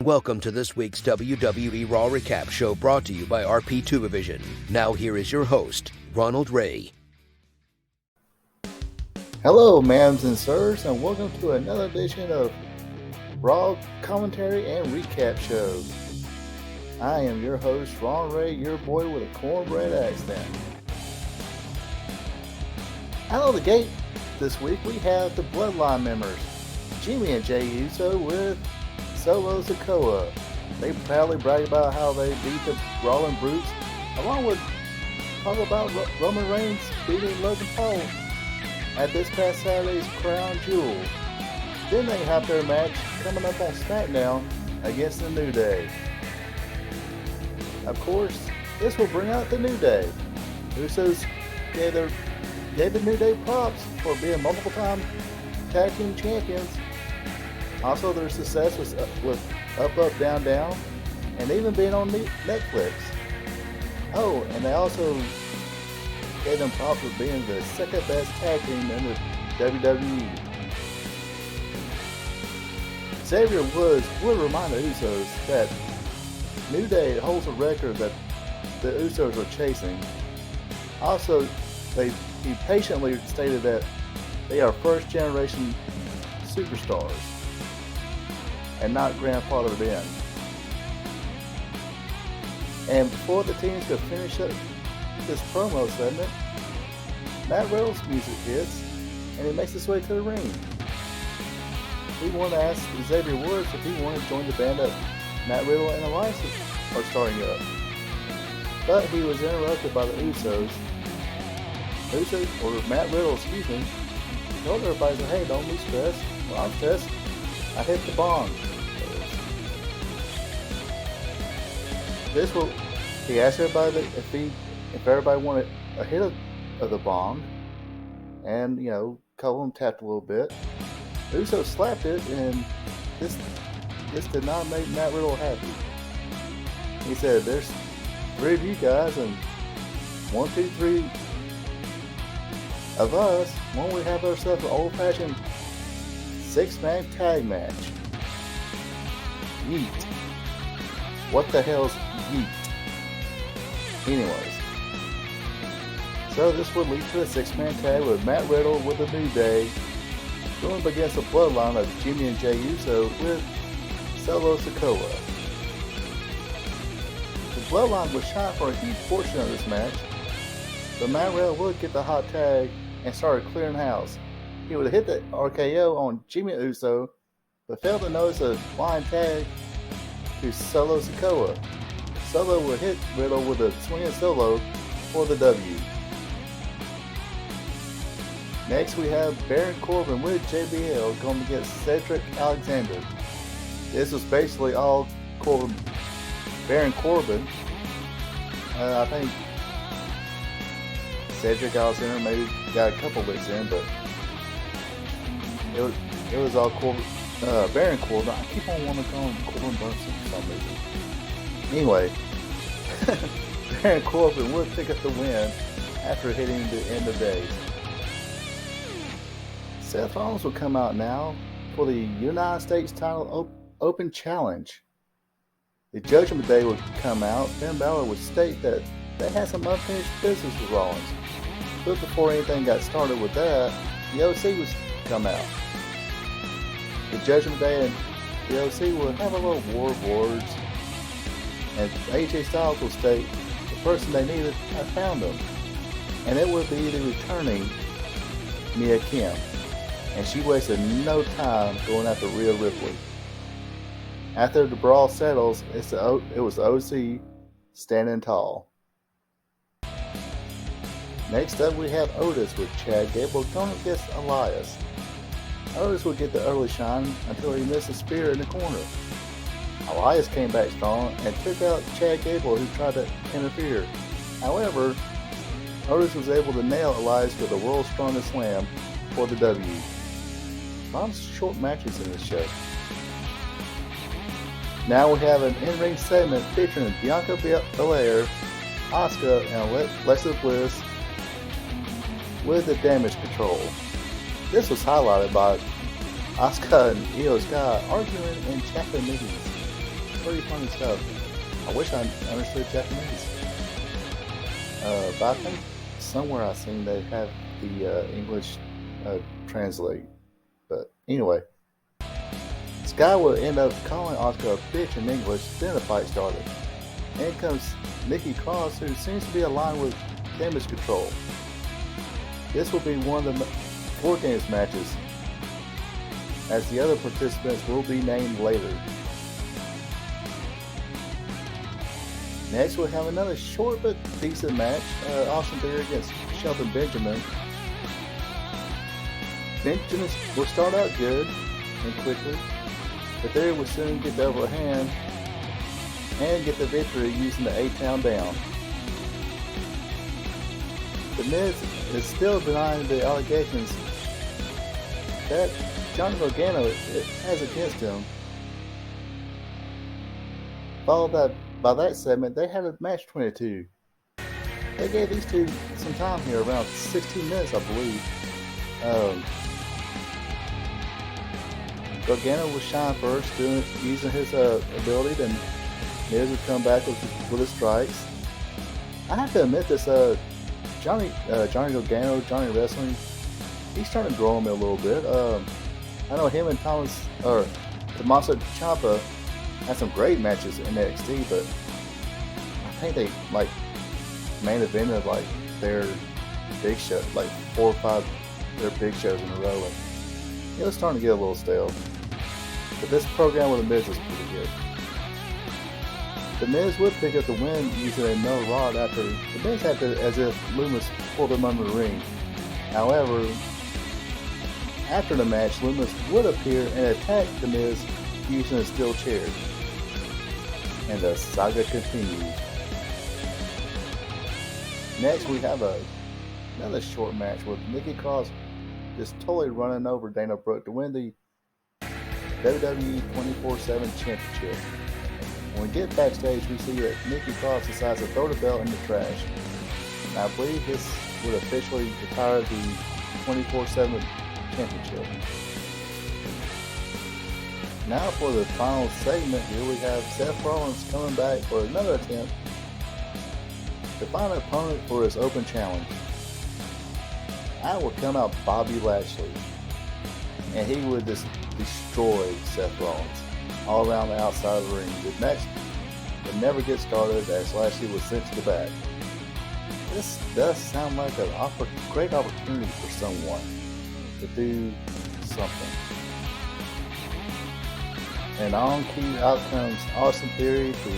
Welcome to this week's WWE Raw Recap show brought to you by RP2 Division. Now here is your host, Ronald Ray. Hello, ma'ams and sirs, and welcome to another edition of Raw Commentary and Recap Show. I am your host, Ron Ray, your boy with a cornbread accent. Out of the gate this week, we have the Bloodline members, Jimmy and Jey Uso with Solo Sikoa. They proudly brag about how they beat the Brawling Brutes, along with talk about Roman Reigns beating Logan Paul at this past Saturday's Crown Jewel. Then they have their match coming up on SmackDown against the New Day. Of course, this will bring out the New Day. Usos gave the New Day props for being multiple-time tag team champions. Also, their success was with Up, Up, Down, Down, and even being on Netflix. Oh, and they also gave them props for being the second best tag team in the WWE. Xavier Woods would remind the Usos that New Day holds a record that the Usos are chasing. Also, he patiently stated that they are first generation superstars and not grandfathered in. And before the teams could finish up this promo segment, Matt Riddle's music hits and he makes his way to the ring. We want to ask Xavier Woods if he wanted to join the band that Matt Riddle and Elias are starting up. But he was interrupted by the Usos, or Matt Riddle, told everybody, hey, don't be stressed. Well, I'm stressed. I hit the bong. He asked everybody if everybody wanted a hit of the bong, and couple of them tapped a little bit. Uso slapped it, and this did not make Matt Riddle happy. He said, "There's three of you guys, and 1, 2, 3 of us. Why don't we have ourselves an old-fashioned 6-man tag match?" Yeet. What the hell's yeet? Anyways. So this would lead to a 6-man tag with Matt Riddle with the New Day going up against the Bloodline of Jimmy and Jey Uso with Solo Sikoa. The Bloodline was shot for a huge portion of this match, but Matt Riddle would get the hot tag and started clearing house. He would hit the RKO on Jimmy Uso, but failed to notice a flying tag to Solo Sikoa. Solo would hit Riddle with a swinging solo for the W. Next we have Baron Corbin with JBL going against Cedric Alexander. This was basically all Baron Corbin. I think Cedric Alexander maybe got a couple licks in, but it was all Baron Corbin. I keep on wanting to call him Corbin Burnson for some reason. Anyway, Baron Corbin would pick up the win after hitting the end of days. Seth Rollins will come out now for the United States title Open Challenge. The Judgment Day would come out. Finn Balor would state that they had some unfinished business with Rollins. But before anything got started with that, the OC would come out. The Judgment Day and the OC would have a little war of words, and AJ Styles will state the person they needed had found them, and it would be the returning Mia Kim, and she wasted no time going after Rhea Ripley. After the brawl settles, it was the OC standing tall. Next up we have Otis with Chad Gable going against Elias. Otis would get the early shine until he missed a spear in the corner. Elias came back strong and took out Chad Gable, who tried to interfere. However, Otis was able to nail Elias with the world's strongest slam for the W. A lot of short matches in this show. Now we have an in-ring segment featuring Bianca Belair, Asuka, and Alexa Bliss with the Damage Control. This was highlighted by Asuka and Io Sky arguing in Japanese. pretty funny stuff. I wish I understood Japanese. But I think somewhere I've seen they have the English translate. But anyway, Sky will end up calling Asuka a bitch in English, then the fight started. And in comes Nikki Cross, who seems to be aligned with Damage Control. This will be one of the 4 games matches, as the other participants will be named later. Next, we'll have another short but decent match, Austin Theory against Shelton Benjamin. Benjamin will start out good and quickly, but Theory will soon get the upper hand and get the victory using the A-Town down. The Miz is still denying the allegations that Johnny Gargano has against him. Followed by that segment, they had a match 22. They gave these two some time here, around 16 minutes, I believe. Gargano would shine first, using his ability, then Miz would come back with his strikes. I have to admit this, Johnny Gargano, Johnny Wrestling, he's starting to grow on me a little bit. I know him and Tommaso Ciampa had some great matches in NXT, but I think they main evented their big show, 4 or 5 their big shows in a row. And it was starting to get a little stale. But this program with The Miz is pretty good. The Miz would pick up the win using a no rod after The Miz had to, as if Loomis pulled him under the ring. However, after the match, Loomis would appear and attack The Miz using a steel chair. And the saga continues. Next, we have another short match with Nikki Cross just totally running over Dana Brooke to win the WWE 24/7 Championship. When we get backstage, we see that Nikki Cross decides to throw the belt in the trash. And I believe this would officially retire the 24/7 Championship. Now for the final segment, here we have Seth Rollins coming back for another attempt to find an opponent for his open challenge. Out will come out Bobby Lashley, and he would just destroy Seth Rollins all around the outside of the ring. The match would never get started as Lashley was sent to the back. This does sound like a great opportunity for someone to do something. And on cue out comes Austin Theory to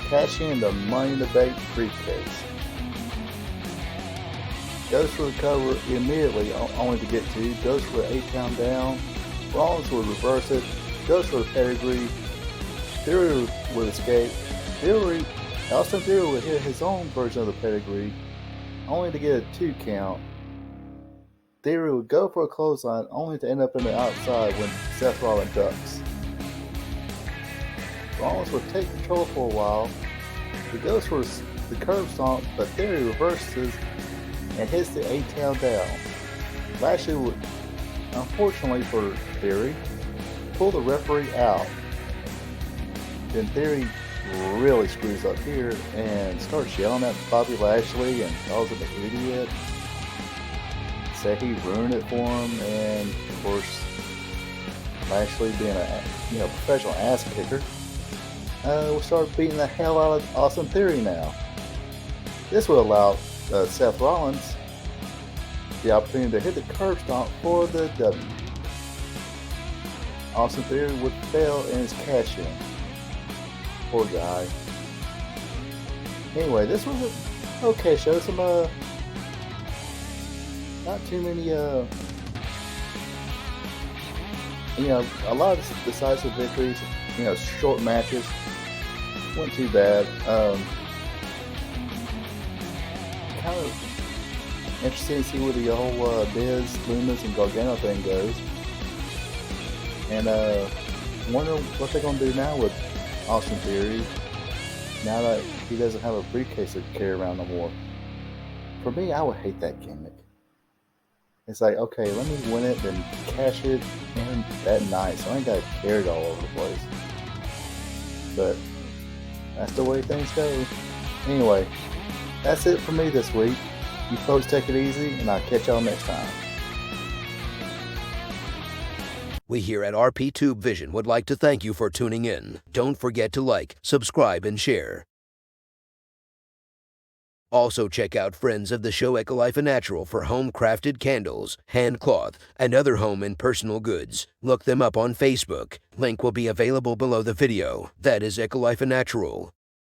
cash in the Money in the Bank briefcase. Goes for the cover immediately, only to get 2. Goes for the 8-count down. Rollins would reverse it. Goes for the pedigree. Theory would escape. Austin Theory would hit his own version of the pedigree, only to get a 2 count. Theory would go for a clothesline, only to end up in the outside when Seth Rollins ducks. Rollins would take control for a while. He goes for the curb stomp, but Theory reverses and hits the 8-tail down. Lashley would, unfortunately for Theory, pull the referee out. Then Theory really screws up here and starts yelling at Bobby Lashley and calls him an idiot. Said he ruined it for him, and of course Lashley, being a professional ass kicker, will start beating the hell out of Austin Theory now. This will allow Seth Rollins the opportunity to hit the curb stomp for the W. Austin Theory would fail in his cash in. Poor guy. Anyway, this was an okay show. Some not too many a lot of decisive victories, short matches. Wasn't too bad. Kind of interesting to see where the whole Miz, Loomis, and Gargano thing goes. And wonder what they're going to do now with Austin Theory, now that he doesn't have a briefcase to carry around no more. For me, I would hate that gimmick. It's like, okay, let me win it, then cash it in that night, so I ain't got to carry it all over the place. but that's the way things go. Anyway, that's it for me this week. You folks take it easy, and I'll catch y'all next time. We here at RP Tube Vision would like to thank you for tuning in. Don't forget to like, subscribe, and share. Also check out friends of the show Ecolife and Natural for home-crafted candles, hand cloth, and other home and personal goods. Look them up on Facebook. Link will be available below the video. That is Ecolife and Natural.